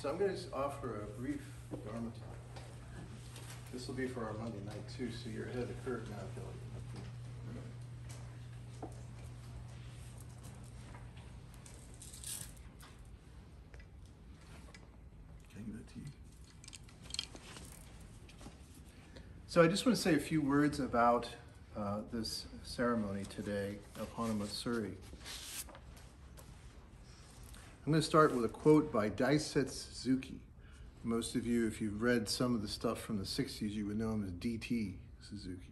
So I'm going to offer a brief Dharma talk. This will be for our Monday night too, so you're ahead of the curve now, Billy. Can I give that to you? So I just want to say a few words about this ceremony today of Hanamatsuri. I'm going to start with a quote by Daisetsu Suzuki. Most of you, if you've read some of the stuff from the 60s, you would know him as D.T. Suzuki.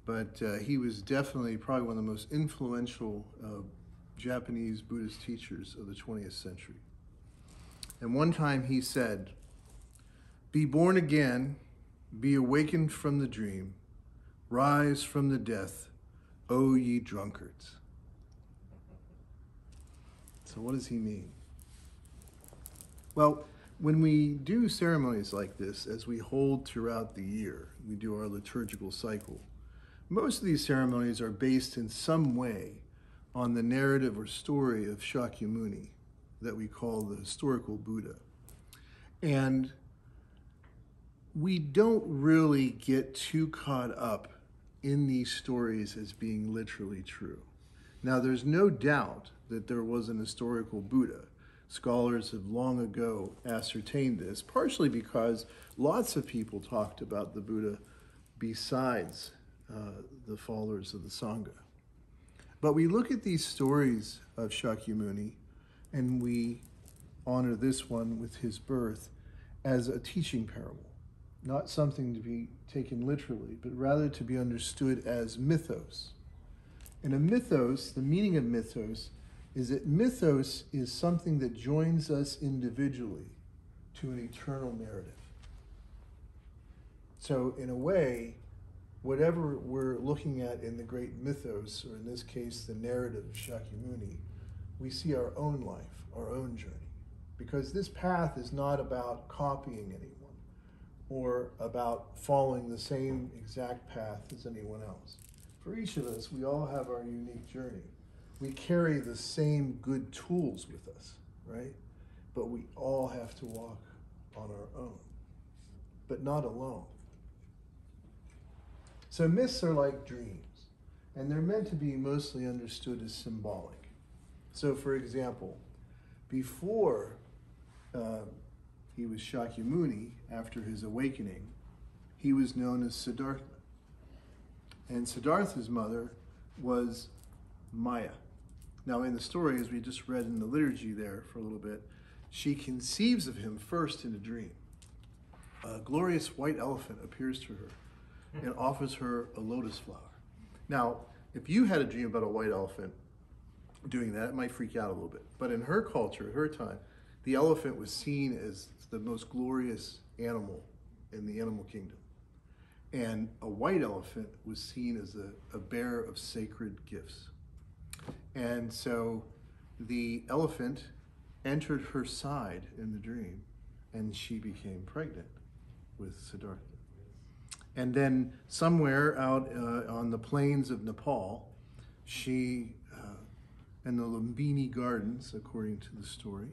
But he was definitely probably one of the most influential Japanese Buddhist teachers of the 20th century. And one time he said, "Be born again, be awakened from the dream, rise from the death, O ye drunkards." So what does he mean? Well, when we do ceremonies like this, as we hold throughout the year, we do our liturgical cycle, most of these ceremonies are based in some way on the narrative or story of Shakyamuni that we call the historical Buddha. And we don't really get too caught up in these stories as being literally true. Now, there's no doubt that there was an historical Buddha. Scholars have long ago ascertained this, partially because lots of people talked about the Buddha besides the followers of the Sangha. But we look at these stories of Shakyamuni, and we honor this one with his birth as a teaching parable, not something to be taken literally, but rather to be understood as mythos. And a mythos, the meaning of mythos, is that mythos is something that joins us individually to an eternal narrative. So in a way, whatever we're looking at in the great mythos, or in this case, the narrative of Shakyamuni, we see our own life, our own journey. Because this path is not about copying anyone or about following the same exact path as anyone else. For each of us, we all have our unique journey. We carry the same good tools with us, right? But we all have to walk on our own, but not alone. So myths are like dreams, and they're meant to be mostly understood as symbolic. So for example, before he was Shakyamuni, after his awakening, he was known as Siddhartha. And Siddhartha's mother was Maya. Now in the story, as we just read in the liturgy there for a little bit, she conceives of him first in a dream. A glorious white elephant appears to her and offers her a lotus flower. Now, if you had a dream about a white elephant doing that, it might freak you out a little bit. But in her culture, at her time, the elephant was seen as the most glorious animal in the animal kingdom. And a white elephant was seen as a bearer of sacred gifts. And so the elephant entered her side in the dream, and she became pregnant with Siddhartha. And then somewhere out on the plains of Nepal, she, in the Lumbini Gardens, according to the story,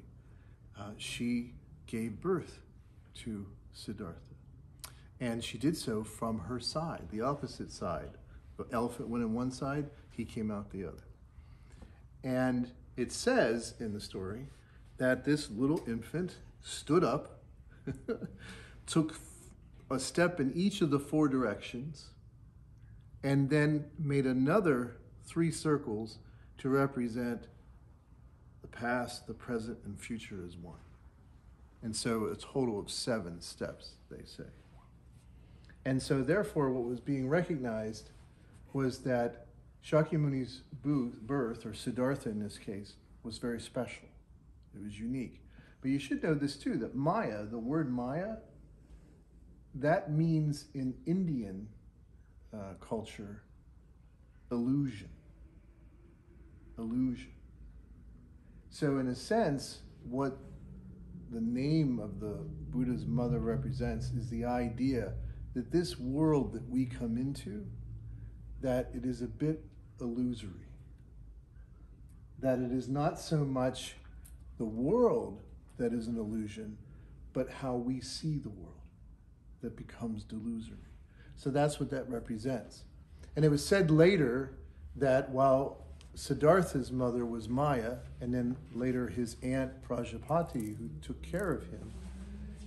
she gave birth to Siddhartha. And she did so from her side, the opposite side. The elephant went in one side, he came out the other. And it says in the story that this little infant stood up, took a step in each of the four directions, and then made another 3 circles to represent the past, the present, and future as one. And so a total of 7 steps, they say. And so therefore what was being recognized was that Shakyamuni's birth, or Siddhartha in this case, was very special. It was unique. But you should know this too, that Maya, the word Maya, that means in Indian culture, illusion. Illusion. So in a sense, what the name of the Buddha's mother represents is the idea that this world that we come into, that it is a bit illusory. That it is not so much the world that is an illusion, but how we see the world that becomes delusory. So that's what that represents. And it was said later that while Siddhartha's mother was Maya, and then later his aunt Prajapati, who took care of him,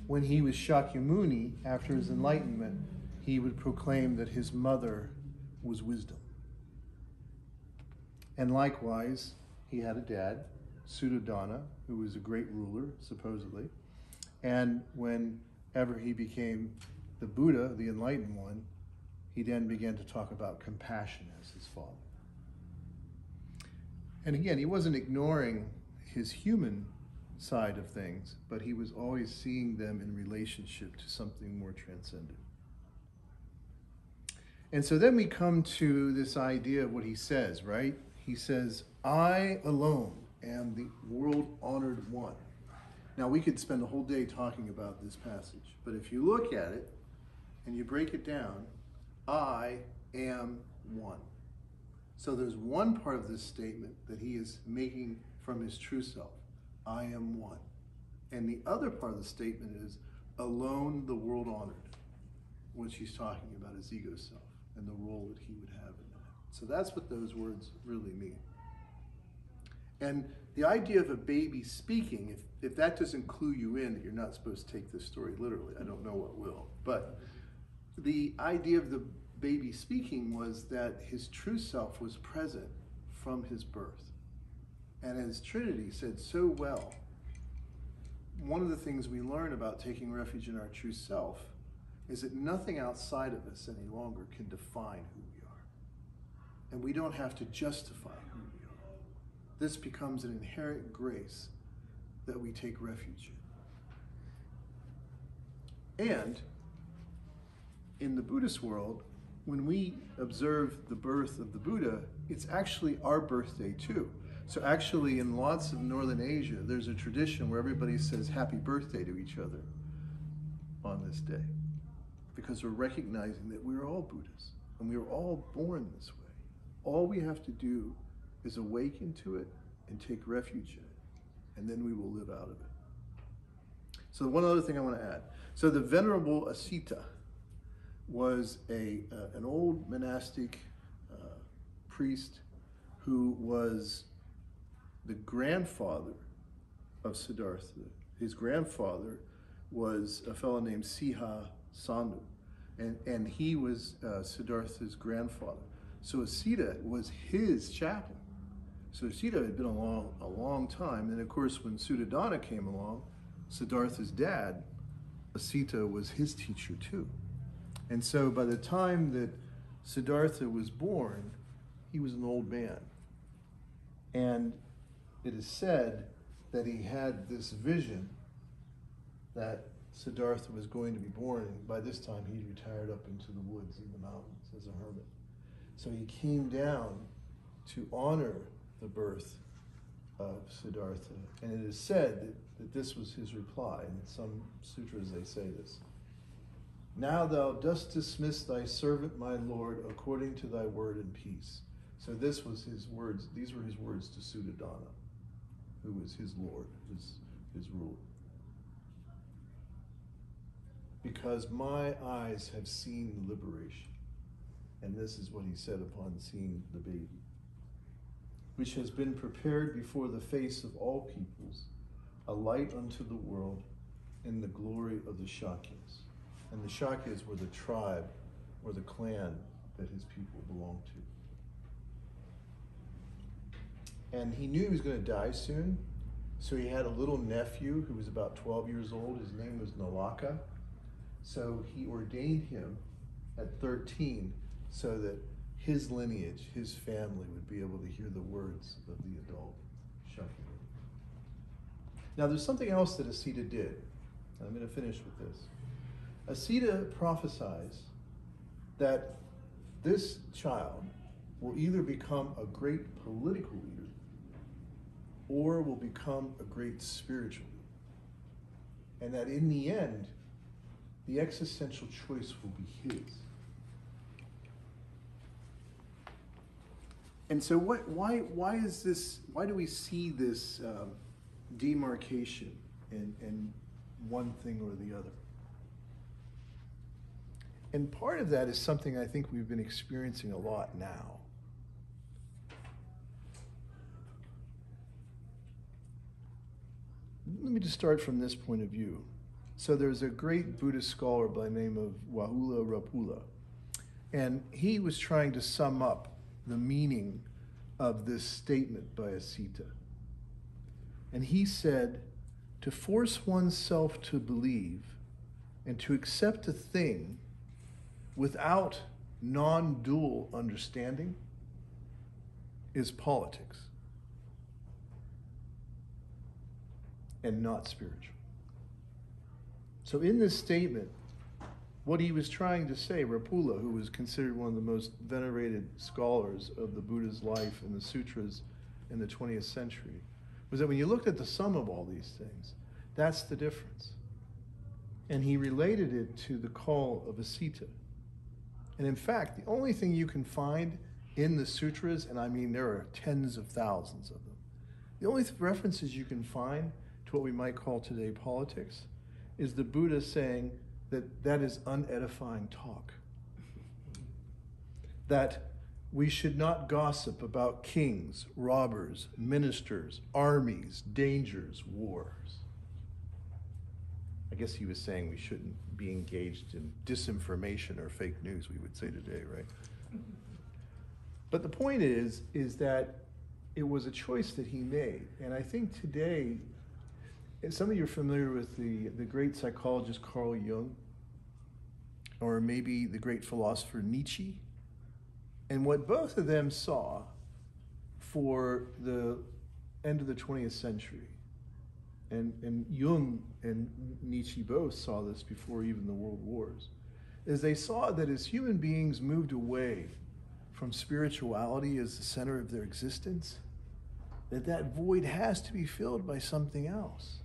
when he was Shakyamuni, after his enlightenment, he would proclaim that his mother was wisdom. And likewise, he had a dad, Suddhodana, who was a great ruler, supposedly. And whenever he became the Buddha, the enlightened one, he then began to talk about compassion as his father. And again, he wasn't ignoring his human side of things, but he was always seeing them in relationship to something more transcendent. And so then we come to this idea of what he says, right? He says, I alone am the world-honored one. Now, we could spend a whole day talking about this passage, but if you look at it and you break it down, I am one. So there's one part of this statement that he is making from his true self. I am one. And the other part of the statement is alone the world honored, which he's talking about his ego self and the role that he would have in that. So that's what those words really mean. And the idea of a baby speaking, if that doesn't clue you in that you're not supposed to take this story literally, I don't know what will. But the idea of the baby speaking was that his true self was present from his birth. And as Trinity said so well, one of the things we learn about taking refuge in our true self is that nothing outside of us any longer can define who we are. And we don't have to justify who we are. This becomes an inherent grace that we take refuge in. And in the Buddhist world, when we observe the birth of the Buddha, it's actually our birthday too. So actually in lots of Northern Asia, there's a tradition where everybody says happy birthday to each other on this day, because we're recognizing that we're all Buddhas and we were all born this way. All we have to do is awaken to it and take refuge in it, and then we will live out of it. So one other thing I want to add. So the Venerable Asita was an old monastic priest who was the grandfather of Siddhartha. His grandfather was a fellow named Siha Sandhu, and he was Siddhartha's grandfather. So Asita was his chaplain. So Asita had been along a long time, and of course when Suddhodana came along, Siddhartha's dad, Asita was his teacher too. And so by the time that Siddhartha was born, he was an old man. And it is said that he had this vision that Siddhartha was going to be born, and by this time he'd retired up into the woods in the mountains as a hermit. So he came down to honor the birth of Siddhartha. And it is said that this was his reply. And in some sutras they say this. Now thou dost dismiss thy servant, my Lord, according to thy word and peace. So this was his words. These were his words to Suddhodana, who was his Lord, his ruler. Because my eyes have seen liberation. And this is what he said upon seeing the baby, which has been prepared before the face of all peoples, a light unto the world in the glory of the Shakyas. And the Shakyas were the tribe or the clan that his people belonged to. And he knew he was going to die soon, so he had a little nephew who was about 12 years old. His name was Nalaka. So he ordained him at 13 so that his lineage, his family would be able to hear the words of the adult Shakyamuni. Now there's something else that Asita did. And I'm going to finish with this. Asita prophesies that this child will either become a great political leader or will become a great spiritual leader. And that in the end, the existential choice will be his. And so why is this, why do we see this demarcation and one thing or the other. And part of that is something I think we've been experiencing a lot now. Let me just start from this point of view. So there's a great Buddhist scholar by the name of Wahula Rapula, and he was trying to sum up the meaning of this statement by Asita. And he said, to force oneself to believe and to accept a thing without non-dual understanding is politics and not spiritual. So in this statement, what he was trying to say, Rapula, who was considered one of the most venerated scholars of the Buddha's life and the sutras in the 20th century, was that when you looked at the sum of all these things, that's the difference. And he related it to the call of Asita. And in fact, the only thing you can find in the sutras, and I mean there are tens of thousands of them, the only references you can find to what we might call today politics is the Buddha saying that that is unedifying talk. That we should not gossip about kings, robbers, ministers, armies, dangers, wars. I guess he was saying we shouldn't be engaged in disinformation or fake news, we would say today, right? But the point is that it was a choice that he made. And I think today, and some of you are familiar with the great psychologist Carl Jung, or maybe the great philosopher Nietzsche. And what both of them saw for the end of the 20th century, and Jung and Nietzsche both saw this before even the world wars, is they saw that as human beings moved away from spirituality as the center of their existence, that void has to be filled by something else.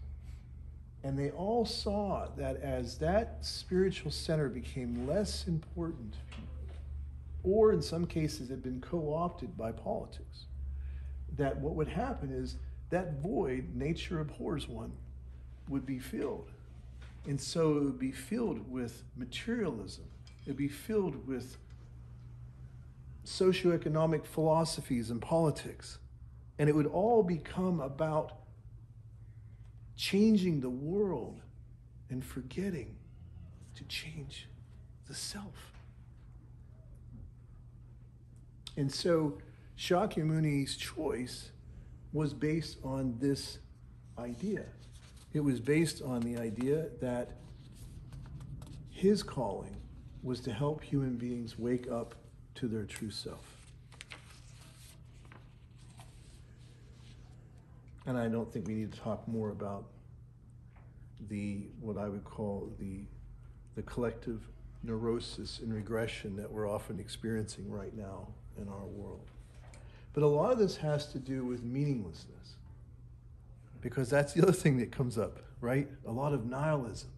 And they all saw that as that spiritual center became less important to people, or in some cases had been co-opted by politics, that what would happen is that void, nature abhors one, would be filled. And so it would be filled with materialism. It would be filled with socioeconomic philosophies and politics. And it would all become about changing the world and forgetting to change the self. And so Shakyamuni's choice was based on this idea. It was based on the idea that his calling was to help human beings wake up to their true self. And I don't think we need to talk more about what I would call the collective neurosis and regression that we're often experiencing right now in our world. But a lot of this has to do with meaninglessness, because that's the other thing that comes up, right? A lot of nihilism.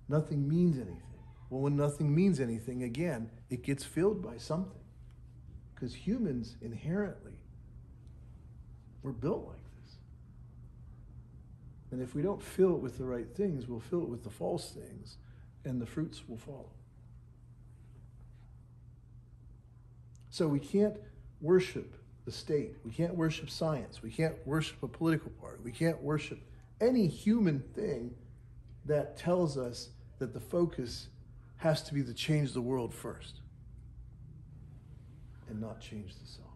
Nothing means anything. Well, when nothing means anything, again, it gets filled by something. Because humans inherently, we're built like this. And if we don't fill it with the right things, we'll fill it with the false things, and the fruits will follow. So we can't worship the state. We can't worship science. We can't worship a political party. We can't worship any human thing that tells us that the focus has to be to change the world first and not change the self.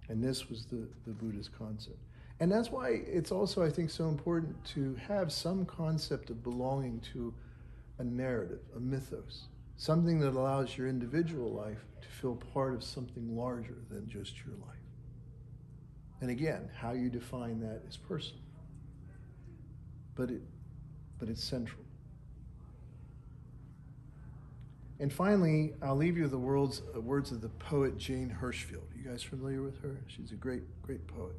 And this was the Buddhist concept. And that's why it's also, I think, so important to have some concept of belonging to a narrative, a mythos, something that allows your individual life to feel part of something larger than just your life. And again, how you define that is personal, but it's central. And finally, I'll leave you with the words of the poet Jane Hirschfield. You guys familiar with her? She's a great, great poet.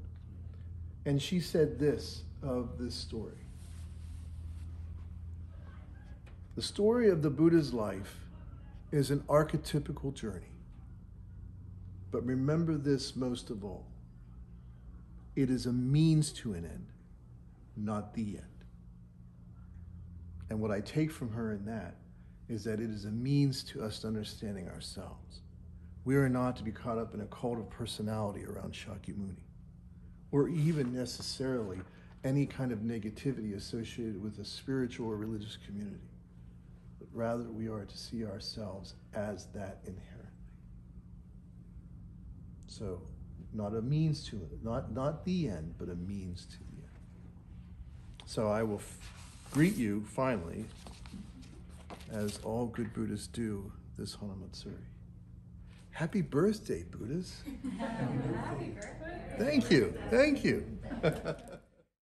And she said this of this story. The story of the Buddha's life is an archetypical journey. But remember this most of all. It is a means to an end, not the end. And what I take from her in that is that it is a means to us understanding ourselves. We are not to be caught up in a cult of personality around Shakyamuni, or even necessarily any kind of negativity associated with a spiritual or religious community. But rather, we are to see ourselves as that inherently. So, not a means to it, not the end, but a means to the end. So I will greet you, finally, as all good Buddhists do this Hanamatsuri. Happy birthday, Buddhas. Happy birthday. Thank you.